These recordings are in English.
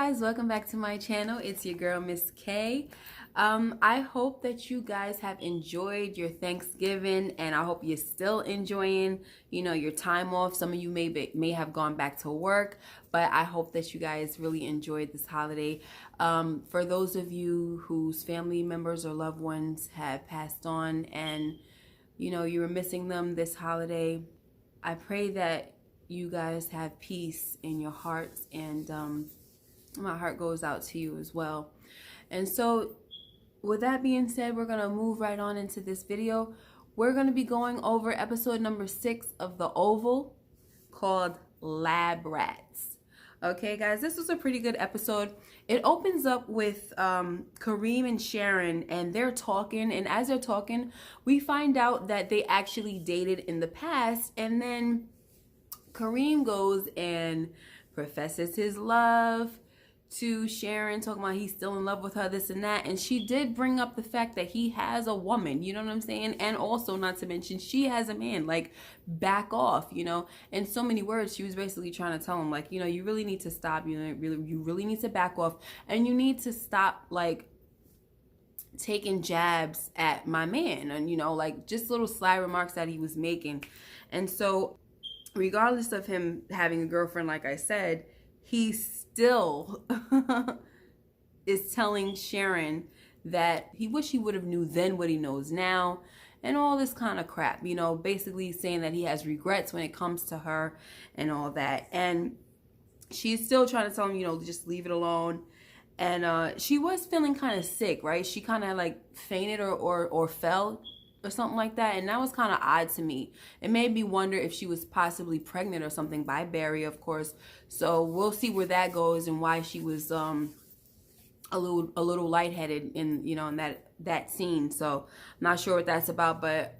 guys, welcome back to my channel. It's your girl Miss K. I hope that you guys have enjoyed your Thanksgiving, and I hope you're still enjoying your time off. Some of you may have gone back to work, but I hope that you guys really enjoyed this holiday. For those of you whose family members or loved ones have passed on and you were missing them this holiday, I pray that you guys have peace in your hearts, and my heart goes out to you as well. And so with that being said, we're going to move right on into this video. We're going to be going over episode number 6 of The Oval, called Lab Rats. Okay, guys, this was a pretty good episode. It opens up with Kareem and Sharon, and they're talking. And as they're talking, we find out that they actually dated in the past. And then Kareem goes and professes his love to Sharon, talking about he's still in love with her, this and that. And she did bring up the fact that he has a woman, you know what I'm saying? And also, not to mention, she has a man. Like, back off, in so many words. She was basically trying to tell him, like, you really need to stop. You really need to back off, and you need to stop, like, taking jabs at my man, and like just little sly remarks that he was making. And so regardless of him having a girlfriend, like I said, he still is telling Sharon that he wish he would have knew then what he knows now, and all this kind of crap, basically saying that he has regrets when it comes to her and all that. And she's still trying to tell him, just leave it alone. And she was feeling kind of sick, right? She kind of like fainted or fell or something like that, and that was kind of odd to me. It made me wonder if she was possibly pregnant or something, by Barry, of course. So we'll see where that goes and why she was a little lightheaded in that scene. So I'm not sure what that's about, but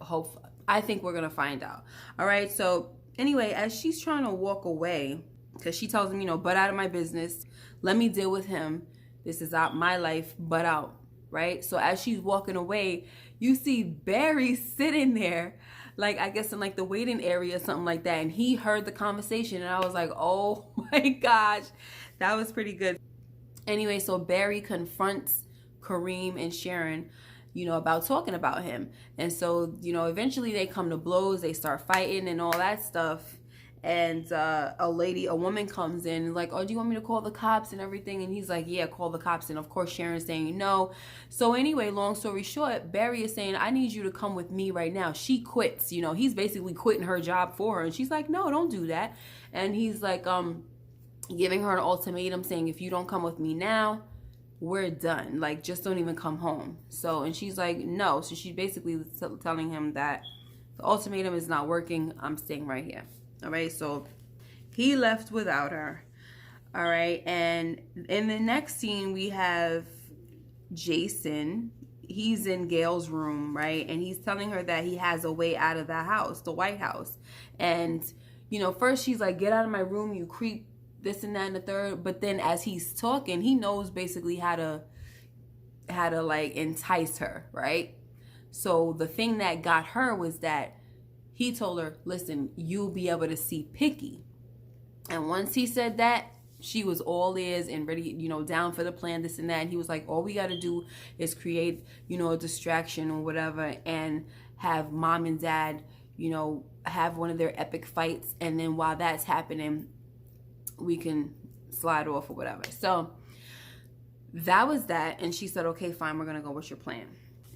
I think we're gonna find out. All right. So anyway, as she's trying to walk away, because she tells him, butt out of my business, let me deal with him. This is out my life, butt out. Right? So as she's walking away, you see Barry sitting there, like, I guess in like the waiting area or something like that. And he heard the conversation, and I was like, oh my gosh, that was pretty good. Anyway, so Barry confronts Kareem and Sharon, about talking about him. And so, eventually they come to blows, they start fighting and all that stuff. And a woman comes in and like, oh, do you want me to call the cops and everything? And he's like, yeah, call the cops. And of course Sharon's saying no. So anyway, long story short, Barry is saying, I need you to come with me right now. She quits. He's basically quitting her job for her, and she's like, no, don't do that. And he's like giving her an ultimatum, saying, if you don't come with me now, we're done. Like, just don't even come home. So, and she's like, no. So she basically telling him that the ultimatum is not working. I'm staying right here. All right, so he left without her. All right, and in the next scene, we have Jason. He's in Gail's room, right? And he's telling her that he has a way out of the house, the White House. And, first she's like, get out of my room, you creep, this and that and the third. But then as he's talking, he knows basically how to like entice her, right? So the thing that got her was that he told her, listen, you'll be able to see Picky. And once he said that, she was all ears and ready, down for the plan, this and that. And he was like, all we got to do is create, a distraction or whatever, and have mom and dad, have one of their epic fights. And then while that's happening, we can slide off or whatever. So that was that. And she said, okay, fine, we're going to go. What's your plan?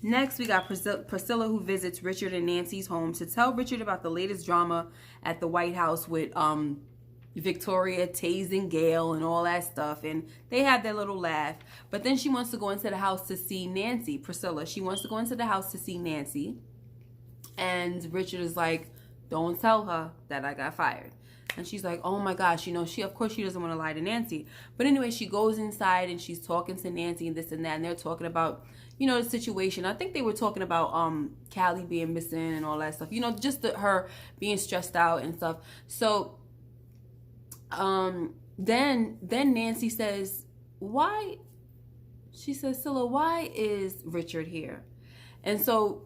Next, we got Priscilla, who visits Richard and Nancy's home to tell Richard about the latest drama at the White House with Victoria tasing Gail and all that stuff. And they had their little laugh. But then she wants to go into the house to see Nancy. Priscilla, she wants to go into the house to see Nancy. And Richard is like, don't tell her that I got fired. And she's like, oh my gosh, of course she doesn't want to lie to Nancy. But anyway, she goes inside and she's talking to Nancy and this and that. And they're talking about, the situation. I think they were talking about Callie being missing and all that stuff. Just her being stressed out and stuff. So then Nancy says, why? She says, Scylla, why is Richard here? And so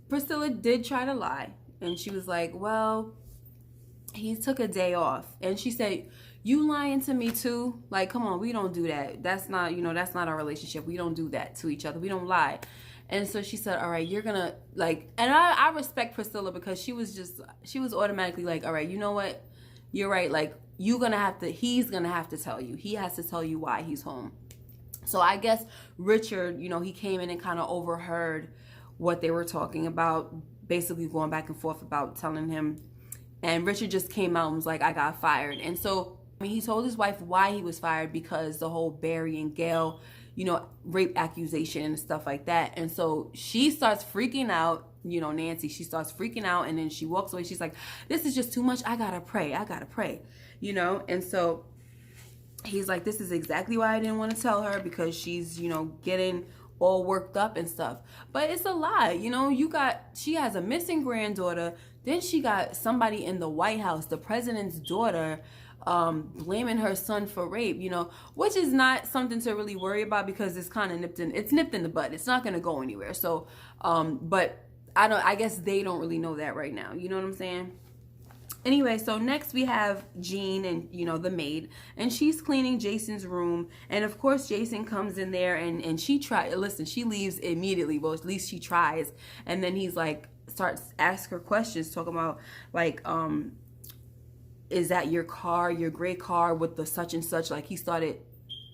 Priscilla did try to lie. And she was like, well, he took a day off. And she said, you lying to me too? Like, come on, we don't do that. That's not, that's not our relationship. We don't do that to each other. We don't lie. And so she said, all right, you're gonna like, and I respect Priscilla because she was automatically like, all right, you know what? You're right. Like, he's gonna have to tell you. He has to tell you why he's home. So I guess Richard, he came in and kind of overheard what they were talking about, basically going back and forth about telling him. And Richard just came out and was like, I got fired. And so, he told his wife why he was fired, because the whole Barry and Gail, rape accusation and stuff like that. And so she starts freaking out, Nancy, she starts freaking out, and then she walks away. She's like, this is just too much. I gotta pray. And so he's like, this is exactly why I didn't want to tell her, because she's, getting all worked up and stuff. But it's a lie. She has a missing granddaughter. Then she got somebody in the White House, the president's daughter, blaming her son for rape, which is not something to really worry about, because it's kind of nipped in the bud. It's not going to go anywhere. So, but I guess they don't really know that right now. You know what I'm saying? Anyway, so next we have Jean and, the maid, and she's cleaning Jason's room. And of course, Jason comes in there and she leaves immediately. Well, at least she tries. And then he's like, starts asking her questions, talking about like, is that your car, your gray car with the such and such? Like, he started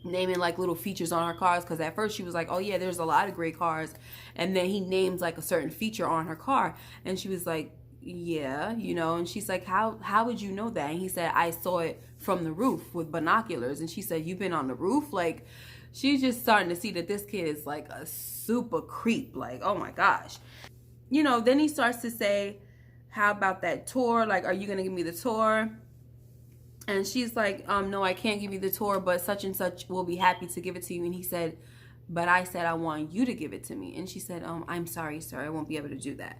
naming like little features on her cars, because at first she was like, oh yeah, there's a lot of gray cars. And then he names like a certain feature on her car. And she was like, yeah, and she's like, how would you know that? And he said, I saw it from the roof with binoculars. And she said, you've been on the roof? Like, she's just starting to see that this kid is like a super creep. Like, oh my gosh. Then he starts to say, how about that tour? Like, are you going to give me the tour? And she's like, no, I can't give you the tour, but such and such will be happy to give it to you. And he said, but I said I want you to give it to me. And she said, I'm sorry, sir, I won't be able to do that.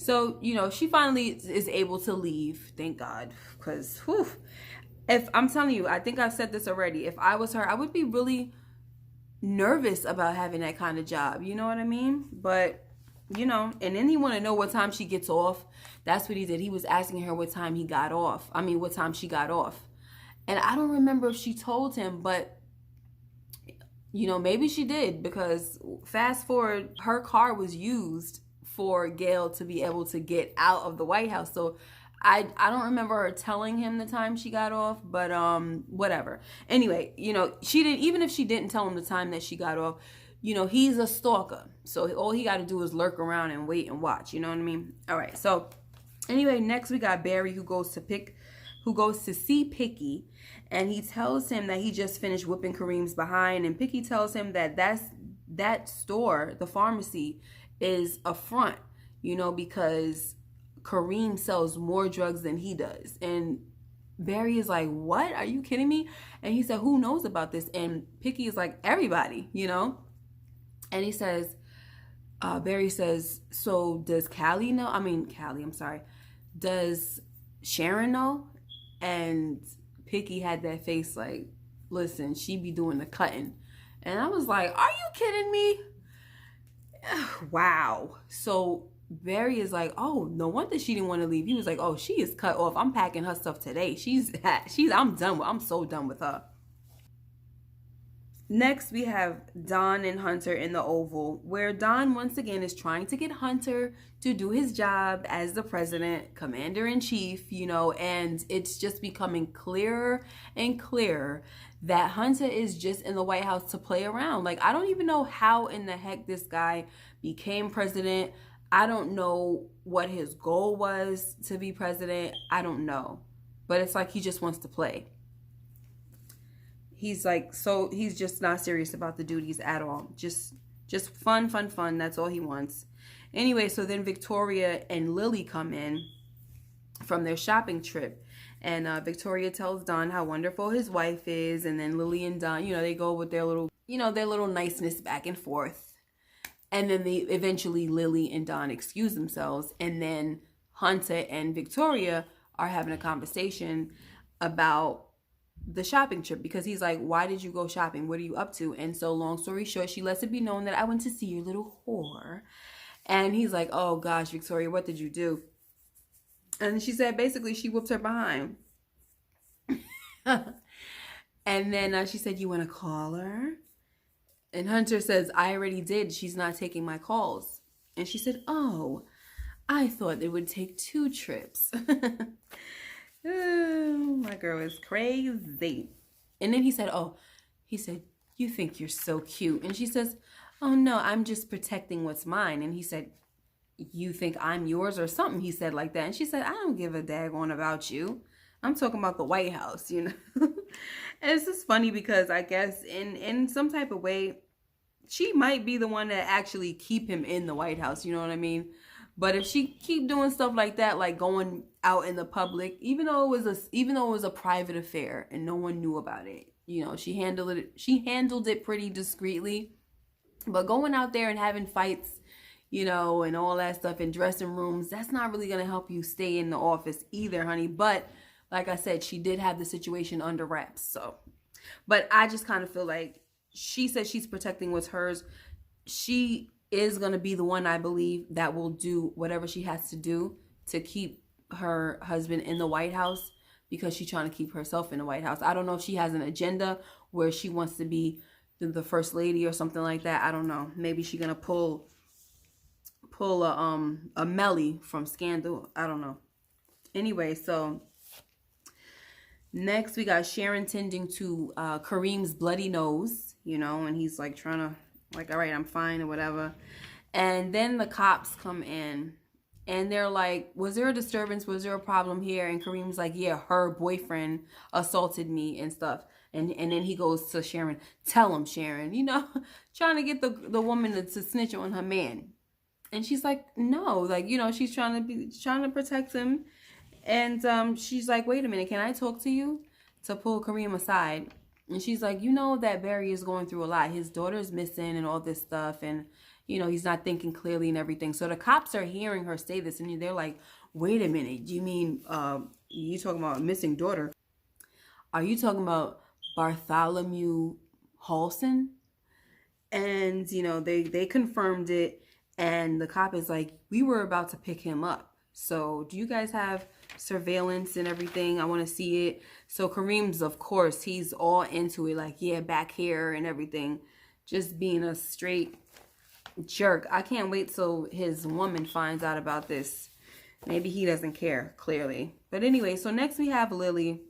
So, she finally is able to leave, thank God, because if I'm telling you, I think I've said this already, if I was her, I would be really nervous about having that kind of job. You know what I mean? But, and then he want to know what time she gets off. That's what he did. He was asking her what time what time she got off. And I don't remember if she told him, but maybe she did, because fast forward, her car was used for Gail to be able to get out of the White House. So I don't remember her telling him the time she got off, but whatever. Anyway, she didn't, even if she didn't tell him the time that she got off, he's a stalker. So all he got to do is lurk around and wait and watch, you know what I mean? All right. So anyway, next we got Barry, who goes to see Picky, and he tells him that he just finished whipping Kareem's behind, and Picky tells him that that store, the pharmacy, is a front, because Kareem sells more drugs than he does. And Barry is like, what? Are you kidding me? And he said, who knows about this? And Picky is like, everybody, And he says, Barry says, so does Callie know? I'm sorry. Does Sharon know? And Picky had that face like, listen, she be doing the cutting. And I was like, are you kidding me? Wow. So Barry is like, oh, no wonder she didn't want to leave. He was like, oh, she is cut off. I'm packing her stuff today. I'm so done with her. Next, we have Don and Hunter in the Oval, where Don once again is trying to get Hunter to do his job as the president, commander-in-chief, and it's just becoming clearer and clearer that Hunter is just in the White House to play around. Like, I don't even know how in the heck this guy became president. I don't know what his goal was to be president. I don't know. But it's like he just wants to play. He's like, so he's just not serious about the duties at all. Just fun. That's all he wants. Anyway, so then Victoria and Lilly come in from their shopping trip. And Victoria tells Don how wonderful his wife is. And then Lilly and Don, they go with their little, their little niceness back and forth. And then eventually Lilly and Don excuse themselves. And then Hunter and Victoria are having a conversation about the shopping trip, because he's like, why did you go shopping? What are you up to? And so long story short, she lets it be known that I went to see your little whore. And he's like, oh gosh, Victoria, what did you do? And she said basically she whooped her behind. And then she said, you want to call her? And Hunter says, I already did. She's not taking my calls. And she said, oh, I thought it would take 2 trips. Oh, my girl is crazy. And then he said, you think you're so cute. And she says, oh, no, I'm just protecting what's mine. And he said, you think I'm yours or something? He said like that. And she said, I don't give a daggone about you. I'm talking about the White House, you know. And it's just funny because I guess in some type of way, she might be the one that actually keep him in the White House, you know what I mean? But if she keep doing stuff like that, like going out in the public, even though it was a private affair and no one knew about it, you know, she handled it pretty discreetly. But going out there and having fights, you know, and all that stuff in dressing rooms, that's not really going to help you stay in the office either, honey. But like I said, she did have the situation under wraps. So, but I just kind of feel like she said she's protecting what's hers. She is going to be the one, I believe, that will do whatever she has to do to keep her husband in the White House, because she's trying to keep herself in the White House. I don't know if she has an agenda where she wants to be the first lady or something like that. I don't know. Maybe she's going to pull a Melly from Scandal. I don't know. Anyway, so next we got Sharon tending to Kareem's bloody nose, you know, and he's like trying to, like, all right, I'm fine or whatever. And then the cops come in and they're like, was there a disturbance? Was there a problem here? And Kareem's like, yeah, her boyfriend assaulted me and stuff. And then he goes to Sharon, tell him, Sharon, you know, trying to get the woman to snitch on her man. And she's like, no, like, you know, she's trying to protect him. And she's like, wait a minute, can I talk to you? To pull Kareem aside. And she's like, you know that Barry is going through a lot. His daughter's missing and all this stuff. And, you know, he's not thinking clearly and everything. So the cops are hearing her say this. And they're like, wait a minute. You mean, you talking about a missing daughter? Are you talking about Bartholomew Halson? And, you know, they confirmed it. And the cop is like, we were about to pick him up. So do you guys have surveillance and everything? I want to see it. So Kareem's, of course, he's all into it. Like, yeah, back here and everything. Just being a straight jerk. I can't wait till his woman finds out about this. Maybe he doesn't care, clearly. But anyway, so next we have Lilly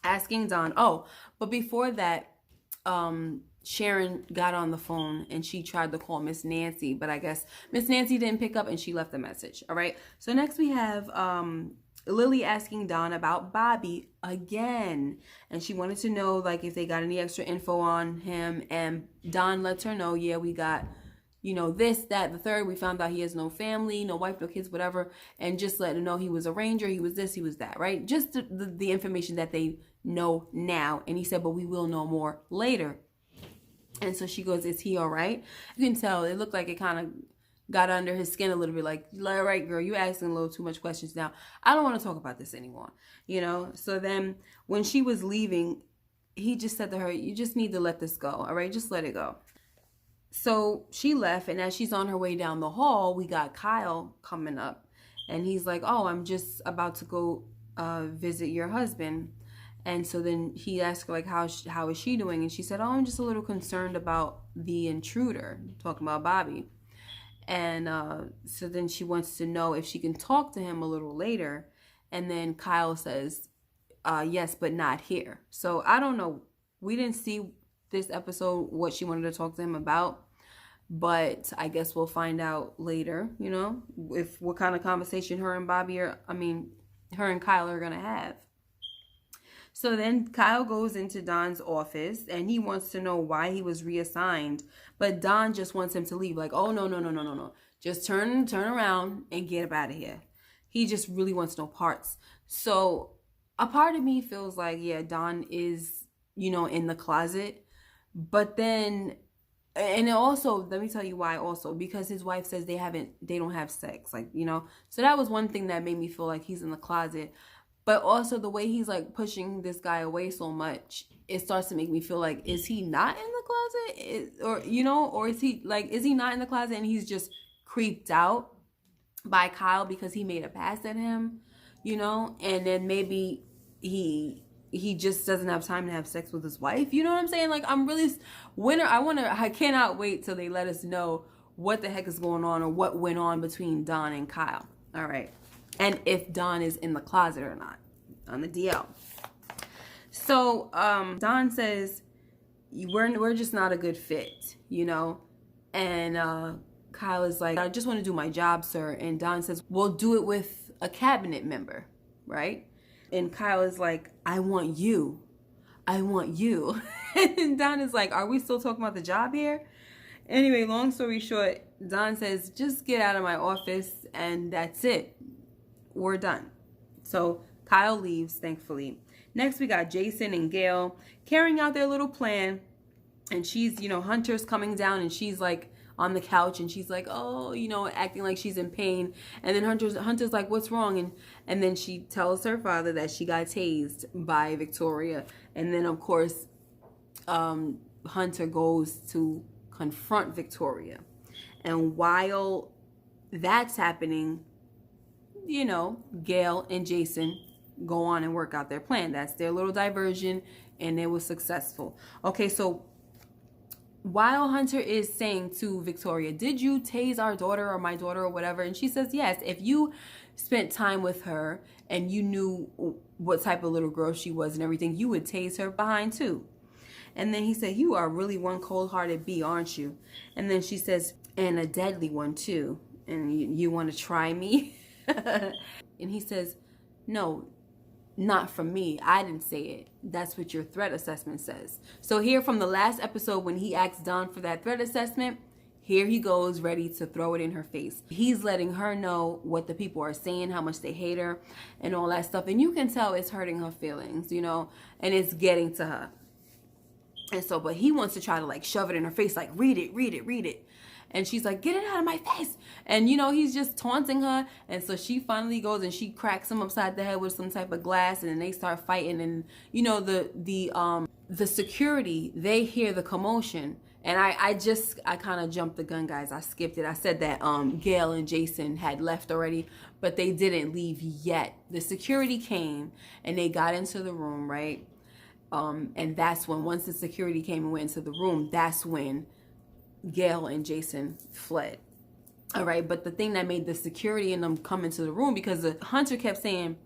asking Don. Oh, but before that, Sharon got on the phone and she tried to call Miss Nancy, but I guess Miss Nancy didn't pick up and she left a message. All right. So next we have Lilly asking Don about Bobby again. And she wanted to know, like, if they got any extra info on him. And Don lets her know, yeah, we got, you know, this, that, the third. We found out he has no family, no wife, no kids, whatever. And just let her know he was a ranger, he was this, he was that, right? Just the information that they know now. And he said, but we will know more later. And so she goes, is he all right? You can tell it looked like it kind of got under his skin a little bit. Like, all right, girl, you're asking a little too much questions now. I don't want to talk about this anymore, you know? So then when she was leaving, he just said to her, you just need to let this go, all right? Just let it go. So she left, and as she's on her way down the hall, we got Kyle coming up. And he's like, oh, I'm just about to go visit your husband. And so then he asked her, like, how is she doing? And she said, oh, I'm just a little concerned about the intruder, talking about Bobby. And so then she wants to know if she can talk to him a little later. And then Kyle says, yes, but not here. So I don't know. We didn't see this episode what she wanted to talk to him about. But I guess we'll find out later, you know, if what kind of conversation her and Kyle are going to have. So then Kyle goes into Don's office and he wants to know why he was reassigned. But Don just wants him to leave. Like, oh, no. Just turn around and get up out of here. He just really wants no parts. So a part of me feels like, yeah, Don is, you know, in the closet. But then, and also, let me tell you why also. Because his wife says they don't have sex. Like, you know. So that was one thing that made me feel like he's in the closet. But also the way he's like pushing this guy away so much, it starts to make me feel like, is he not in the closet? Or is he not in the closet and he's just creeped out by Kyle because he made a pass at him, you know? And then maybe he he just doesn't have time to have sex with his wife. You know what I'm saying? Like, I'm really I cannot wait till they let us know what the heck is going on or what went on between Don and Kyle. All right. And if Don is in the closet or not on the DL. So Don says, we're just not a good fit, you know? And Kyle is like, I just want to do my job, sir. And Don says, we'll do it with a cabinet member, right? And Kyle is like, I want you. And Don is like, are we still talking about the job here? Anyway, long story short, Don says, just get out of my office, and that's it. We're done. So Kyle leaves, thankfully. Next, we got Jason and Gail carrying out their little plan. And she's, you know, Hunter's coming down, and she's like on the couch, and she's like, oh, you know, acting like she's in pain. And then Hunter's like, what's wrong? And then she tells her father that she got tased by Victoria. And then, of course, Hunter goes to confront Victoria. And while that's happening, you know, Gail and Jason go on and work out their plan. That's their little diversion, and it was successful. Okay, so while Hunter is saying to Victoria, did you tase our daughter or my daughter or whatever? And she says, yes. If you spent time with her and you knew what type of little girl she was and everything, you would tase her behind too. And then he said, you are really one cold-hearted bee, aren't you? And then she says, and a deadly one too. And you want to try me? And he says, no, not from me. I didn't say it. That's what your threat assessment says. So here from the last episode, when he asked Don for that threat assessment, here he goes ready to throw it in her face. He's letting her know what the people are saying, how much they hate her and all that stuff. And you can tell it's hurting her feelings, you know, and it's getting to her. And so, but he wants to try to like shove it in her face, like, read it. And she's like, get it out of my face. And, you know, he's just taunting her. And so she finally goes and she cracks him upside the head with some type of glass. And then they start fighting. And, you know, the security, they hear the commotion. And I kind of jumped the gun, guys. I skipped it. I said that Gail and Jason had left already, but they didn't leave yet. The security came and they got into the room, right? And that's when, once the security came and went into the room, that's when Gail and Jason fled. All right, but the thing that made the security and them come into the room, because the Hunter kept saying,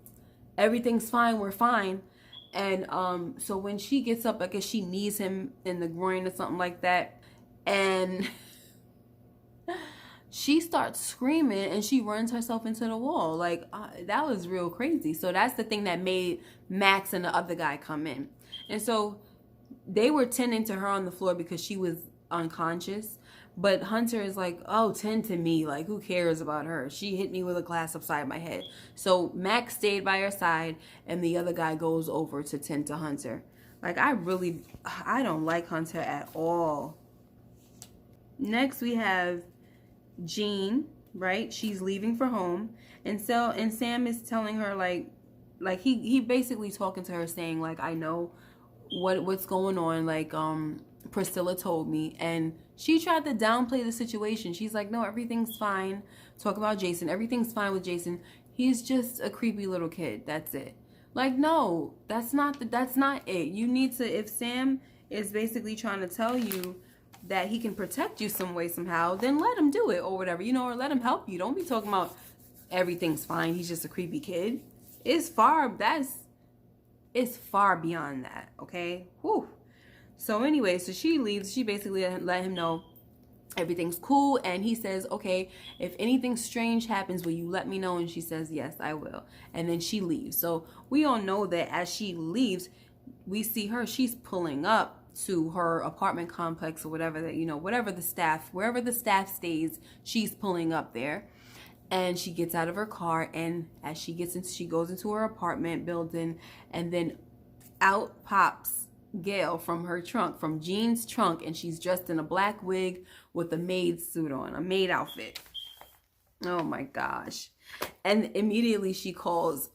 everything's fine, we're fine. And so when she gets up, I guess she knees him in the groin or something like that. And she starts screaming and she runs herself into the wall. Like, that was real crazy. So that's the thing that made Max and the other guy come in. And so they were tending to her on the floor because she was unconscious. But Hunter is like, oh, tend to me. Like, who cares about her? She hit me with a glass upside my head. So Max stayed by her side and the other guy goes over to tend to Hunter. Like, I don't like Hunter at all. Next we have Jean, right? She's leaving for home. And Sam is telling her like he basically talking to her saying like, I know what's going on. Like, Priscilla told me, and she tried to downplay the situation. She's like, no, everything's fine. Talk about Jason. Everything's fine with Jason. He's just a creepy little kid. That's it. Like, no, that's not it. You need to, if Sam is basically trying to tell you that he can protect you some way, somehow, then let him do it or whatever, you know, or let him help you. Don't be talking about everything's fine. He's just a creepy kid. It's far beyond that. Okay. Whew. So anyway, so she leaves. She basically let him know everything's cool. And he says, okay, if anything strange happens, will you let me know? And she says, yes, I will. And then she leaves. So we all know that as she leaves, we see her, she's pulling up to her apartment complex or whatever that, you know, wherever the staff stays, she's pulling up there. And she gets out of her car, and as she goes into her apartment building, and then out pops Gail from her trunk, from Jean's trunk, and she's dressed in a black wig with a maid suit on, a maid outfit. Oh my gosh. And immediately she calls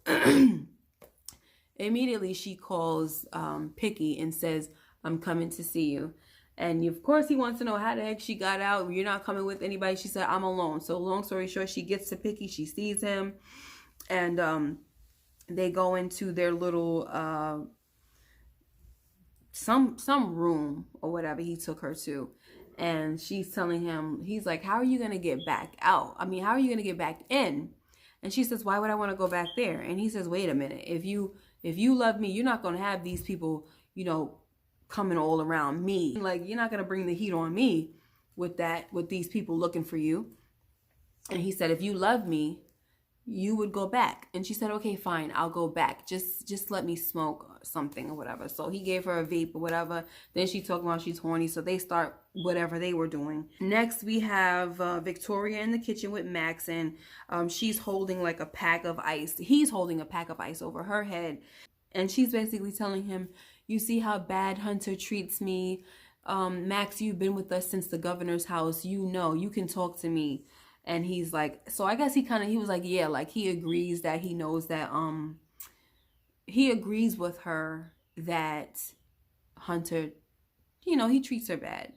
Picky and says, I'm coming to see you. And of course he wants to know how the heck she got out. You're not coming with anybody. She said, I'm alone. So long story short, she gets to Picky. She sees him. And they go into their little some room or whatever he took her to. And she's telling him, he's like, how are you going to get back out? I mean, how are you going to get back in? And she says, why would I want to go back there? And he says, wait a minute. If you love me, you're not going to have these people, you know, coming all around me. Like, you're not going to bring the heat on me with these people looking for you. And he said, if you love me, you would go back. And she said, okay, fine, I'll go back. Just let me smoke something or whatever. So he gave her a vape or whatever. Then she talked about she's horny. So they start whatever they were doing. Next, we have Victoria in the kitchen with Max. And she's holding like a pack of ice. He's holding a pack of ice over her head. And she's basically telling him, you see how bad Hunter treats me. Max, you've been with us since the governor's house. You know, you can talk to me. And he's like, so I guess he was like, yeah, like he agrees that he knows that, he agrees with her that Hunter, you know, he treats her bad,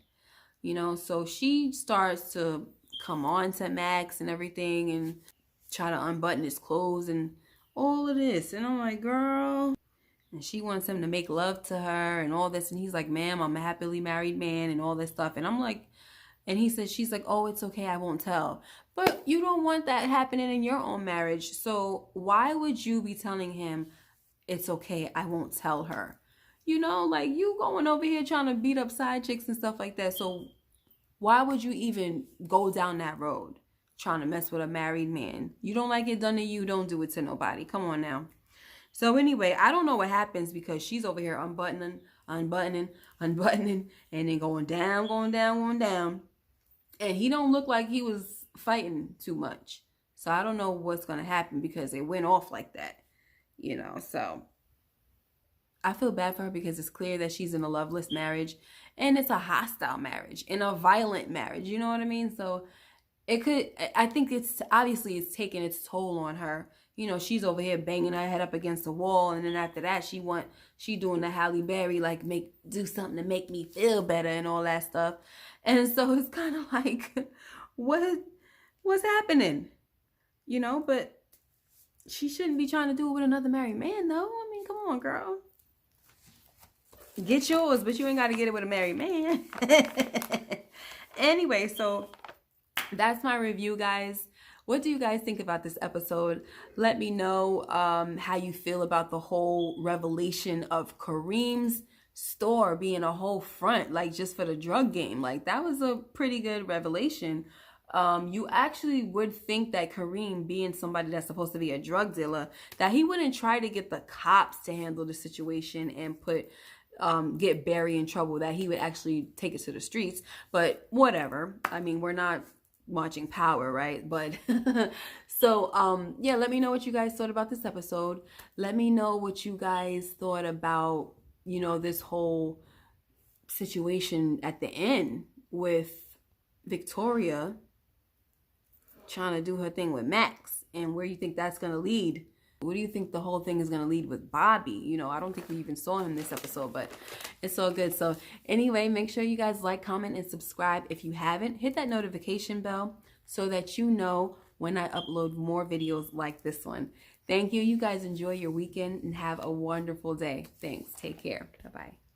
you know. So she starts to come on to Max and everything and try to unbutton his clothes and all of this. And I'm like, girl. And she wants him to make love to her and all this. And he's like, ma'am, I'm a happily married man and all this stuff. And I'm like, and he says, she's like, oh, it's okay, I won't tell. But you don't want that happening in your own marriage. So why would you be telling him, it's okay, I won't tell her? You know, like, you going over here trying to beat up side chicks and stuff like that. So why would you even go down that road trying to mess with a married man? You don't like it done to you, don't do it to nobody. Come on now. So anyway, I don't know what happens because she's over here unbuttoning, and then going down. And he don't look like he was fighting too much. So I don't know what's going to happen because it went off like that, you know. So I feel bad for her because it's clear that she's in a loveless marriage. And it's a hostile marriage and a violent marriage. You know what I mean? So I think it's obviously it's taking its toll on her. You know, she's over here banging her head up against the wall. And then after that, she doing the Halle Berry, like, do something to make me feel better and all that stuff. And so it's kind of like, what's happening? You know, but she shouldn't be trying to do it with another married man, though. I mean, come on, girl. Get yours, but you ain't got to get it with a married man. Anyway, so that's my review, guys. What do you guys think about this episode? Let me know how you feel about the whole revelation of Kareem's store being a whole front, like just for the drug game. Like, that was a pretty good revelation. You actually would think that Kareem, being somebody that's supposed to be a drug dealer, that he wouldn't try to get the cops to handle the situation and get Barry in trouble, that he would actually take it to the streets. But whatever. I mean, we're not watching Power, right? But so yeah, let me know what you guys thought about this episode. Let me know what you guys thought about, you know, this whole situation at the end with Victoria trying to do her thing with Max, and where you think that's going to lead. What do you think the whole thing is going to lead with Bobby? You know, I don't think we even saw him this episode, but it's all good. So anyway, make sure you guys like, comment, and subscribe. If you haven't, hit that notification bell so that you know when I upload more videos like this one. Thank you. You guys enjoy your weekend and have a wonderful day. Thanks. Take care. Bye-bye.